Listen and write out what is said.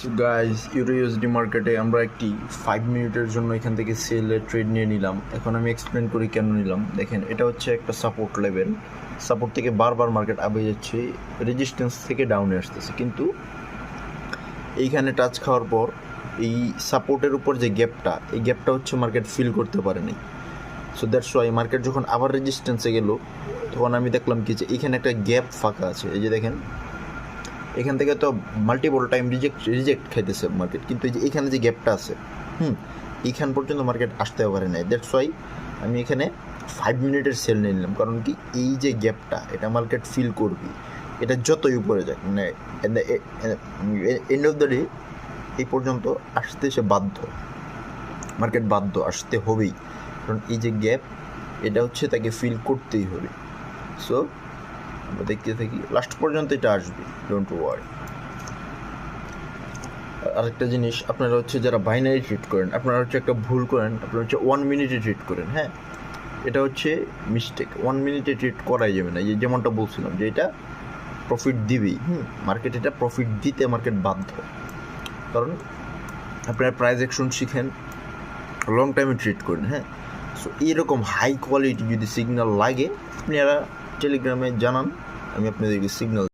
So guys ইউরোইউএসডি মার্কেটে আমরা একটি 5 মিনিটের জন্য এখান থেকে সেলের ট্রেড নিয়ে নিলাম। এখন আমি এক্সপ্লেন করি কেন নিলাম। দেখেন, এটা হচ্ছে একটা সাপোর্ট লেভেল। সাপোর্ট থেকে বারবার মার্কেট আবে যাচ্ছে, রেজিস্ট্যান্স থেকে ডাউনে আসতেছে, কিন্তু এইখানে টাচ খাওয়ার পর এই সাপোর্টের উপর যে গ্যাপটা, এই গ্যাপটা হচ্ছে মার্কেট ফিল করতে পারেনি। সো দ্যাটস ওয়াই মার্কেট যখন আবার রেজিস্ট্যান্সে গেল, তখন আমি দেখলাম কি যে এখানে একটা গ্যাপ ফাঁকা আছে। এই যে দেখেন, এখান থেকে তো মাল্টিপল টাইম রিজেক্ট খাইতেছে মার্কেট, কিন্তু এই যে এখানে যে গ্যাপটা আছে, এইখান পর্যন্ত মার্কেট আসতে পারে নাই। দ্যাটস ওয়াই আমি এখানে 5 মিনিটের সেল নিয়ে নিলাম। কারণ কি, এই যে গ্যাপটা, এটা মার্কেট ফিল করবি, এটা যতই উপরে যাক, মানে এন্ড অফ দ্য ডে এই পর্যন্ত আসতে সে বাধ্য, মার্কেট বাধ্য, আসতে হবেই। কারণ এই যে গ্যাপ, এটা হচ্ছে তাকে ফিল করতেই হবে। সো আমরা দেখতে থাকি, লাস্ট পর্যন্ত এটা আসবে, ডোন্ট ওয়ারি। আরেকটা জিনিস, আপনারা হচ্ছে যারা বাইনারি ট্রেড করেন, আপনারা হচ্ছে একটা ভুল করেন, আপনারা হচ্ছে 1 মিনিটে ট্রেড করেন। হ্যাঁ, এটা হচ্ছে মিস্টেক। 1 মিনিটে ট্রেড করাই যাবে না। যেমনটা বলছিলাম যে এটা প্রফিট দিবেই, মার্কেট এটা প্রফিট দিতে মার্কেট বাধ্য। কারণ আপনারা প্রাইস অ্যাকশন শিখেন, লং টাইমে ট্রেড করেন। হ্যাঁ, সো এইরকম হাই কোয়ালিটি যদি সিগন্যাল লাগে, আপনারা টেলিগ্রামে জানান, আমি আপনাদেরকে সিগন্যাল